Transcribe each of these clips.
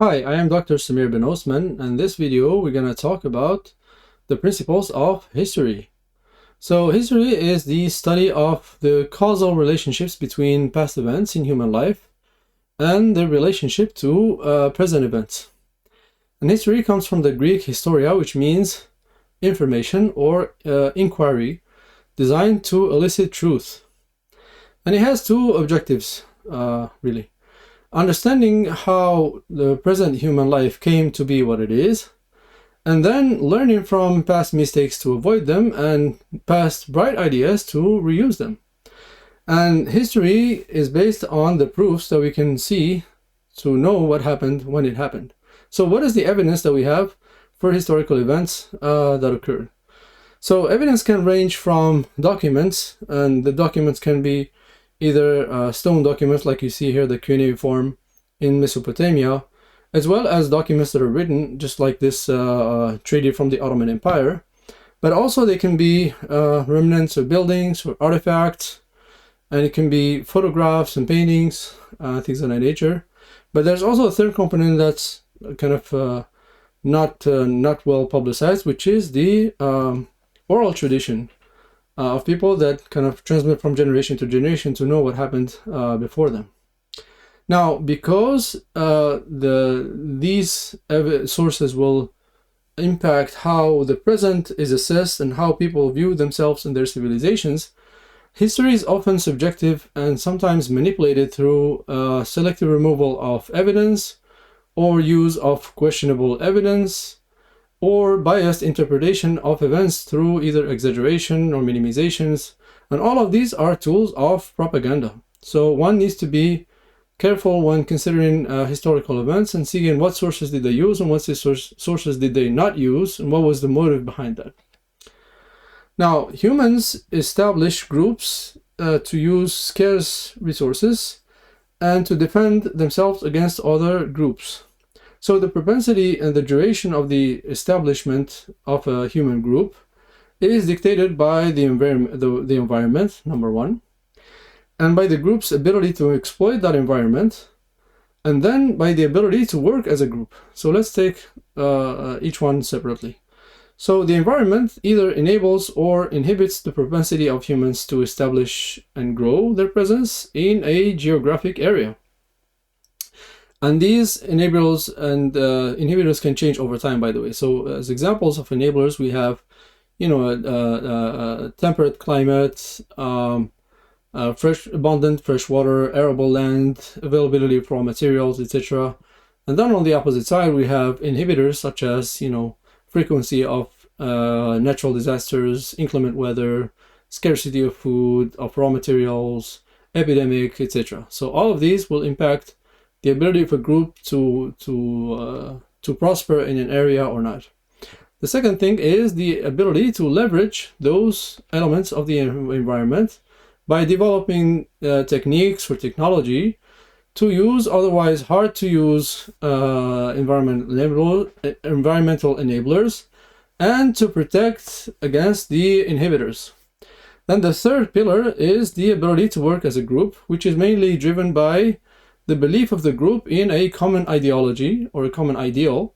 Hi, I am Dr. Samir bin Osman, and in this video we're going to talk about the principles of history. So history is the study of the causal relationships between past events in human life and their relationship to present events. And history comes from the Greek historia, which means information or inquiry designed to elicit truth. And it has two objectives, really. Understanding how the present human life came to be what it is, and then learning from past mistakes to avoid them and past bright ideas to reuse them. And history is based on the proofs that we can see to know what happened when it happened. So what is the evidence that we have for historical events that occurred? So evidence can range from documents, and the documents can be either stone documents like you see here, the cuneiform in Mesopotamia, as well as documents that are written just like this treaty from the Ottoman Empire. But also they can be remnants of buildings or artifacts, and it can be photographs and paintings, things of that nature. But there's also a third component that's kind of not well publicized, which is the oral tradition of people that kind of transmit from generation to generation to know what happened before them. Now, because these sources will impact how the present is assessed and how people view themselves and their civilizations, history is often subjective and sometimes manipulated through selective removal of evidence or use of questionable evidence, or biased interpretation of events through either exaggeration or minimizations. And all of these are tools of propaganda. So one needs to be careful when considering historical events and seeing what sources did they use and what sources did they not use, and what was the motive behind that. Now, humans establish groups to use scarce resources and to defend themselves against other groups. So the propensity and the duration of the establishment of a human group is dictated by the environment, number one, and by the group's ability to exploit that environment, and then by the ability to work as a group. So let's take each one separately. So the environment either enables or inhibits the propensity of humans to establish and grow their presence in a geographic area. And these enablers and inhibitors can change over time, by the way. So as examples of enablers, we have, a temperate climate, abundant fresh water, arable land, availability of raw materials, etc. And then on the opposite side, we have inhibitors such as, frequency of natural disasters, inclement weather, scarcity of food, of raw materials, epidemic, etc. So all of these will impact the ability of a group to prosper in an area or not. The second thing is the ability to leverage those elements of the environment by developing techniques or technology to use otherwise hard to use environmental enablers, and to protect against the inhibitors. Then the third pillar is the ability to work as a group, which is mainly driven by the belief of the group in a common ideology or a common ideal,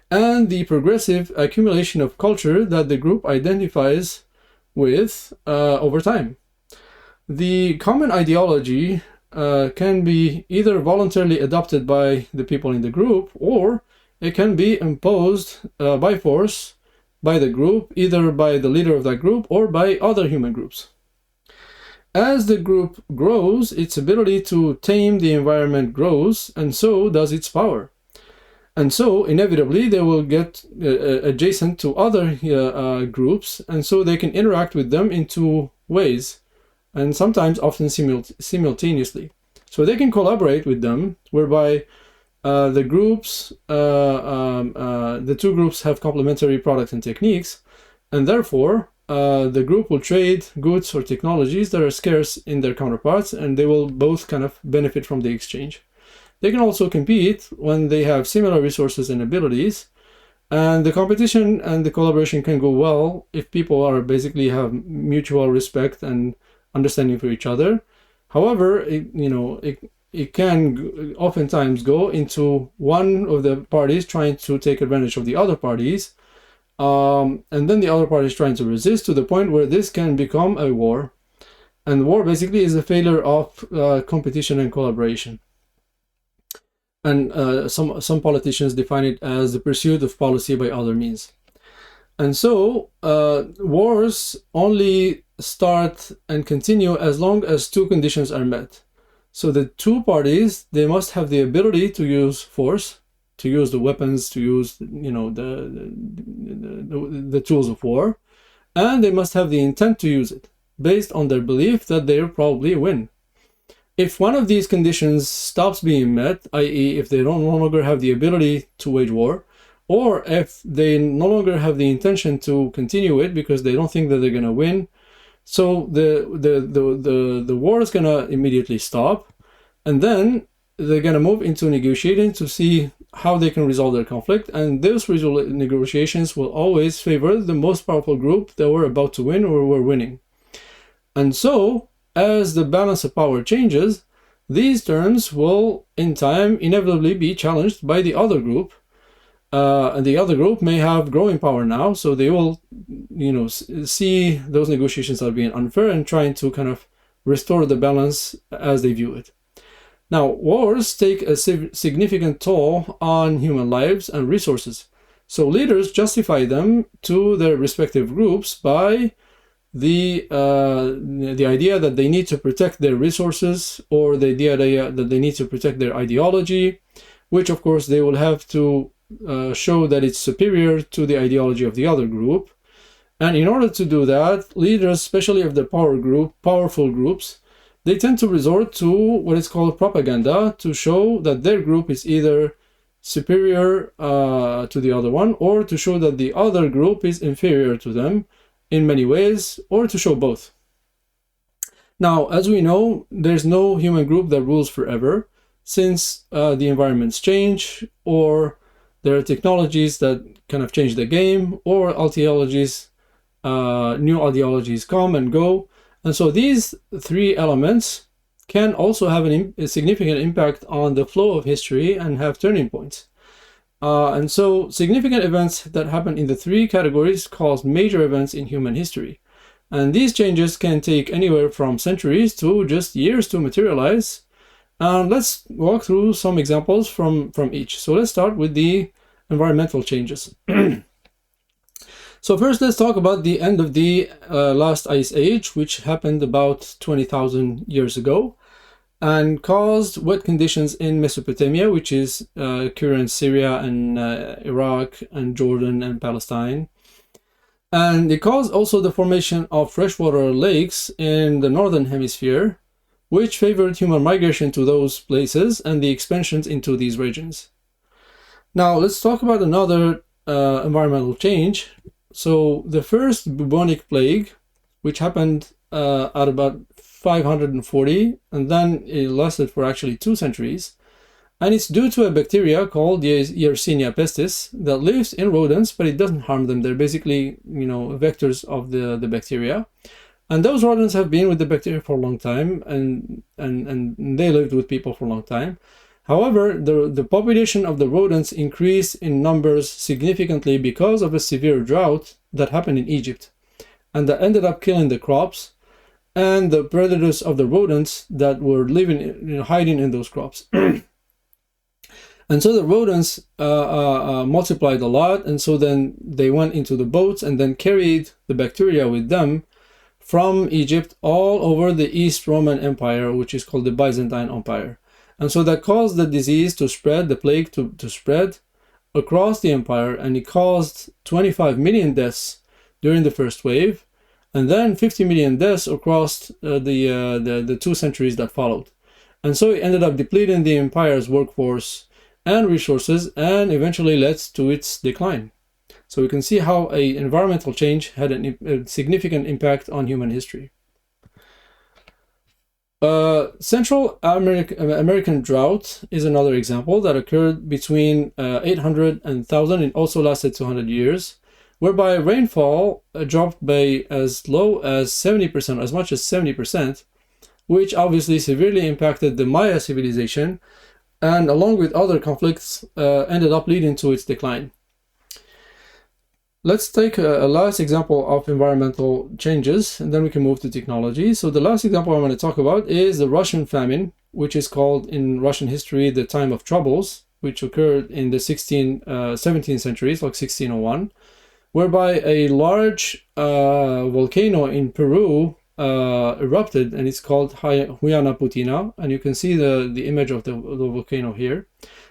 and the progressive accumulation of culture that the group identifies with over time. The common ideology can be either voluntarily adopted by the people in the group, or it can be imposed by force by the group, either by the leader of that group or by other human groups. As the group grows, its ability to tame the environment grows, and so does its power. And so, inevitably, they will get adjacent to other groups, and so they can interact with them in two ways, and sometimes often simultaneously. So they can collaborate with them, whereby the two groups have complementary products and techniques, and therefore, the group will trade goods or technologies that are scarce in their counterparts, and they will both kind of benefit from the exchange. They can also compete when they have similar resources and abilities, and the competition and the collaboration can go well if people are basically have mutual respect and understanding for each other. However, it it can oftentimes go into one of the parties trying to take advantage of the other parties, and then the other party is trying to resist, to the point where this can become a war. And war basically is a failure of competition and collaboration. And some politicians define it as the pursuit of policy by other means. And so wars only start and continue as long as two conditions are met. So the two parties, they must have the ability to use force, to use the weapons, to use, you know, the tools of war, and they must have the intent to use it, based on their belief that they'll probably win. If one of these conditions stops being met, i.e. if they no longer have the ability to wage war, or if they no longer have the intention to continue it because they don't think that they're going to win, so the war is going to immediately stop, and then they're going to move into negotiating to see how they can resolve their conflict, and those negotiations will always favor the most powerful group that were about to win or were winning. And so, as the balance of power changes, these terms will, in time, inevitably be challenged by the other group. And the other group may have growing power now, so they will, you know, see those negotiations as being unfair and trying to kind of restore the balance as they view it. Now, wars take a significant toll on human lives and resources. So leaders justify them to their respective groups by the idea that they need to protect their resources, or the idea that they need to protect their ideology, which of course they will have to show that it's superior to the ideology of the other group. And in order to do that, leaders, especially of the powerful groups, they tend to resort to what is called propaganda to show that their group is either superior to the other one, or to show that the other group is inferior to them in many ways, or to show both. Now, as we know, there's no human group that rules forever, since the environments change, or there are technologies that kind of change the game, or ideologies, new ideologies come and go. And so these three elements can also have a significant impact on the flow of history and have turning points. And so significant events that happen in the three categories cause major events in human history. And these changes can take anywhere from centuries to just years to materialize. And let's walk through some examples from each. So let's start with the environmental changes. So first, let's talk about the end of the last ice age, which happened about 20,000 years ago and caused wet conditions in Mesopotamia, which is current Syria and Iraq and Jordan and Palestine. And it caused also the formation of freshwater lakes in the northern hemisphere, which favored human migration to those places and the expansions into these regions. Now, let's talk about another environmental change. So the first bubonic plague, which happened at about 540, and then it lasted for actually 2 centuries, and it's due to a bacteria called Yersinia pestis that lives in rodents, but it doesn't harm them. They're basically, you know, vectors of the bacteria, and those rodents have been with the bacteria for a long time, and they lived with people for a long time. However, the population of the rodents increased in numbers significantly because of a severe drought that happened in Egypt, and that ended up killing the crops and the predators of the rodents that were living, you know, hiding in those crops. And so the rodents multiplied a lot, and so then they went into the boats and then carried the bacteria with them from Egypt all over the East Roman Empire, which is called the Byzantine Empire. And so that caused the disease to spread, the plague to spread across the empire, and it caused 25 million deaths during the first wave, and then 50 million deaths across the 2 centuries that followed. And so it ended up depleting the empire's workforce and resources, and eventually led to its decline. So we can see how an environmental change had a significant impact on human history. Central American drought is another example that occurred between 800 and 1000 and also lasted 200 years, whereby rainfall dropped by as low as 70%, as much as 70%, which obviously severely impacted the Maya civilization, and along with other conflicts, ended up leading to its decline. Let's take a last example of environmental changes, and then we can move to technology. So the last example I'm going to talk about is the Russian famine, which is called in Russian history the Time of Troubles, which occurred in the 17th centuries, like 1601, whereby a large volcano in Peru erupted, and it's called Huayna-Putina, and you can see the image of the volcano here.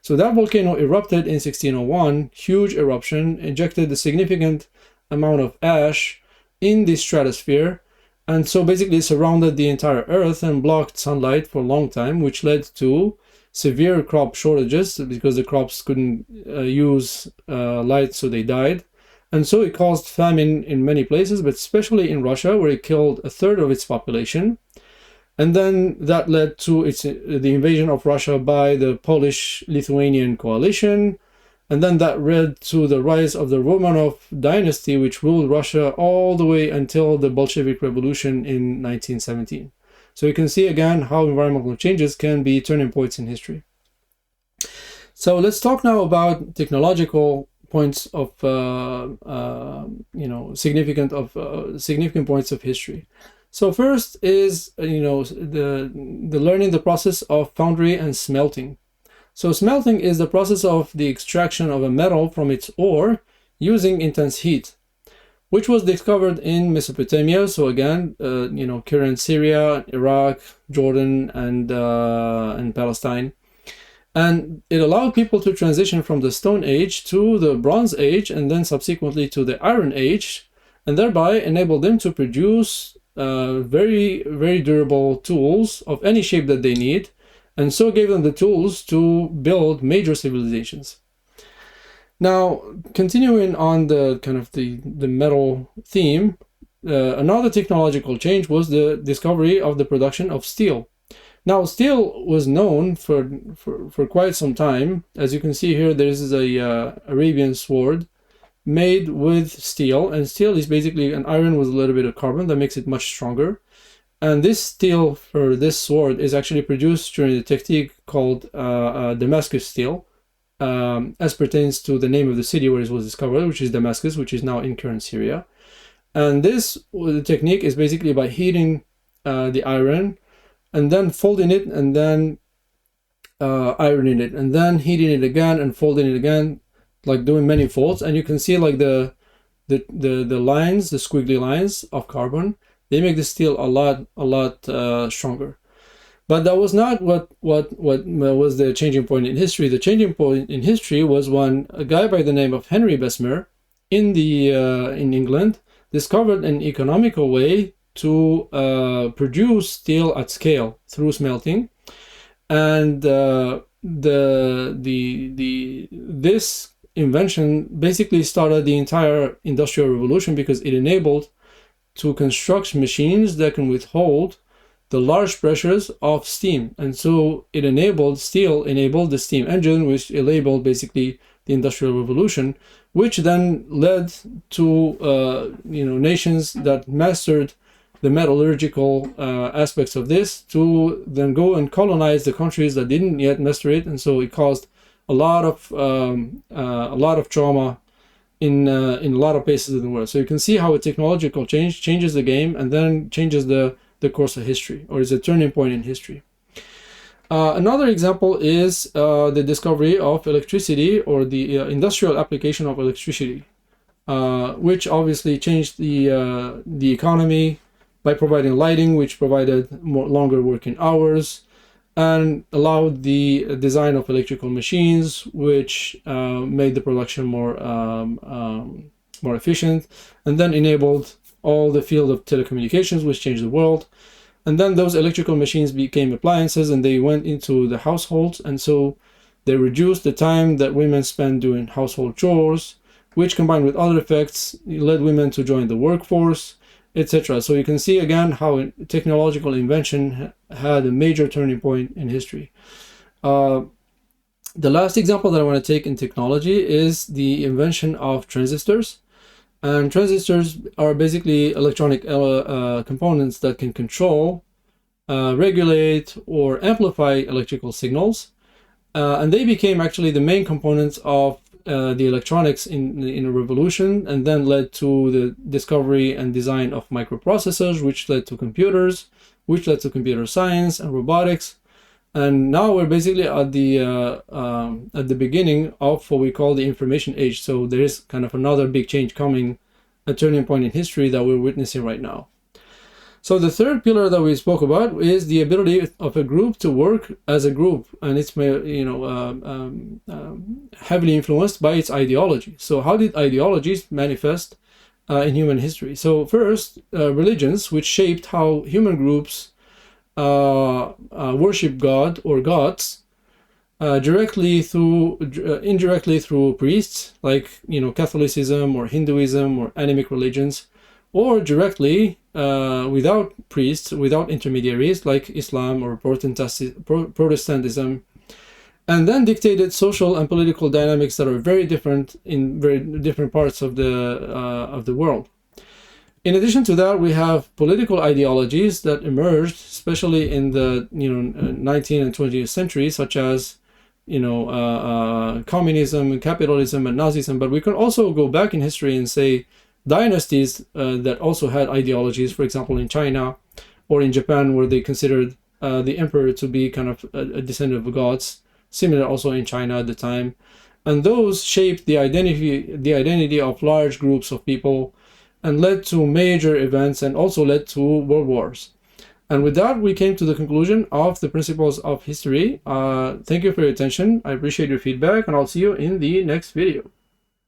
So that volcano erupted in 1601, huge eruption, injected a significant amount of ash in the stratosphere, and so basically surrounded the entire Earth and blocked sunlight for a long time, which led to severe crop shortages because the crops couldn't use light, so they died. And so it caused famine in many places, but especially in Russia, where it killed a third of its population. And then that led to the invasion of Russia by the Polish-Lithuanian coalition. And then that led to the rise of the Romanov dynasty, which ruled Russia all the way until the Bolshevik Revolution in 1917. So you can see again how environmental changes can be turning points in history. So let's talk now about technological points of significant points of history. So first is the learning the process of foundry and smelting. So smelting is the process of the extraction of a metal from its ore using intense heat, which was discovered in Mesopotamia. So again, current Syria, Iraq, Jordan, and Palestine. And it allowed people to transition from the Stone Age to the Bronze Age and then subsequently to the Iron Age, and thereby enabled them to produce very, very durable tools of any shape that they need, and so gave them the tools to build major civilizations. Now, continuing on the kind of the metal theme, another technological change was the discovery of the production of steel. Now, steel was known for quite some time. As you can see here, there is a Arabian sword made with steel, and steel is basically an iron with a little bit of carbon that makes it much stronger. And this steel for this sword is actually produced during the technique called Damascus steel, as pertains to the name of the city where it was discovered, which is Damascus, which is now in current Syria. And the technique is basically by heating the iron and then folding it and then ironing it and then heating it again and folding it again, like doing many folds. And you can see like the lines, the squiggly lines of carbon, they make the steel a lot stronger. But that was not what was the changing point in history. The changing point in history was when a guy by the name of Henry Bessemer in England discovered an economical way to produce steel at scale through smelting, and this invention basically started the entire industrial revolution because it enabled to construct machines that can withhold the large pressures of steam, and so it enabled the steam engine, which enabled basically the industrial revolution, which then led to nations that mastered the metallurgical aspects of this to then go and colonize the countries that didn't yet master it, and so it caused a lot of trauma in a lot of places in the world. So you can see how a technological change changes the game and then changes the course of history, or is a turning point in history. Another example is the discovery of electricity, or the industrial application of electricity, which obviously changed the economy by providing lighting, which provided longer working hours, and allowed the design of electrical machines, which made the production more efficient, and then enabled all the field of telecommunications, which changed the world. And then those electrical machines became appliances, and they went into the households, and so they reduced the time that women spend doing household chores, which combined with other effects led women to join the workforce, etc. So you can see again how technological invention had a major turning point in history. The last example that I want to take in technology is the invention of transistors. And transistors are basically electronic components that can control regulate, or amplify electrical signals. And they became actually the main components of the electronics in a revolution, and then led to the discovery and design of microprocessors, which led to computers, which led to computer science and robotics. And now we're basically at the beginning of what we call the information age. So there is kind of another big change coming, a turning point in history that we're witnessing right now. So the third pillar that we spoke about is the ability of a group to work as a group, and it's heavily influenced by its ideology. So how did ideologies manifest in human history? So first, religions, which shaped how human groups worship God or gods, indirectly through priests, like Catholicism or Hinduism or animic religions, or directly without priests, without intermediaries, like Islam or Protestantism, and then dictated social and political dynamics that are very different in very different parts of the world. In addition to that, we have political ideologies that emerged, especially in the 19th and 20th century, such as communism and capitalism and Nazism. But we can also go back in history and say dynasties that also had ideologies, for example, in China or in Japan, where they considered the emperor to be kind of a descendant of gods, similar also in China at the time. And those shaped the identity of large groups of people and led to major events and also led to world wars. And with that, we came to the conclusion of the principles of history. Thank you for your attention. I appreciate your feedback, and I'll see you in the next video.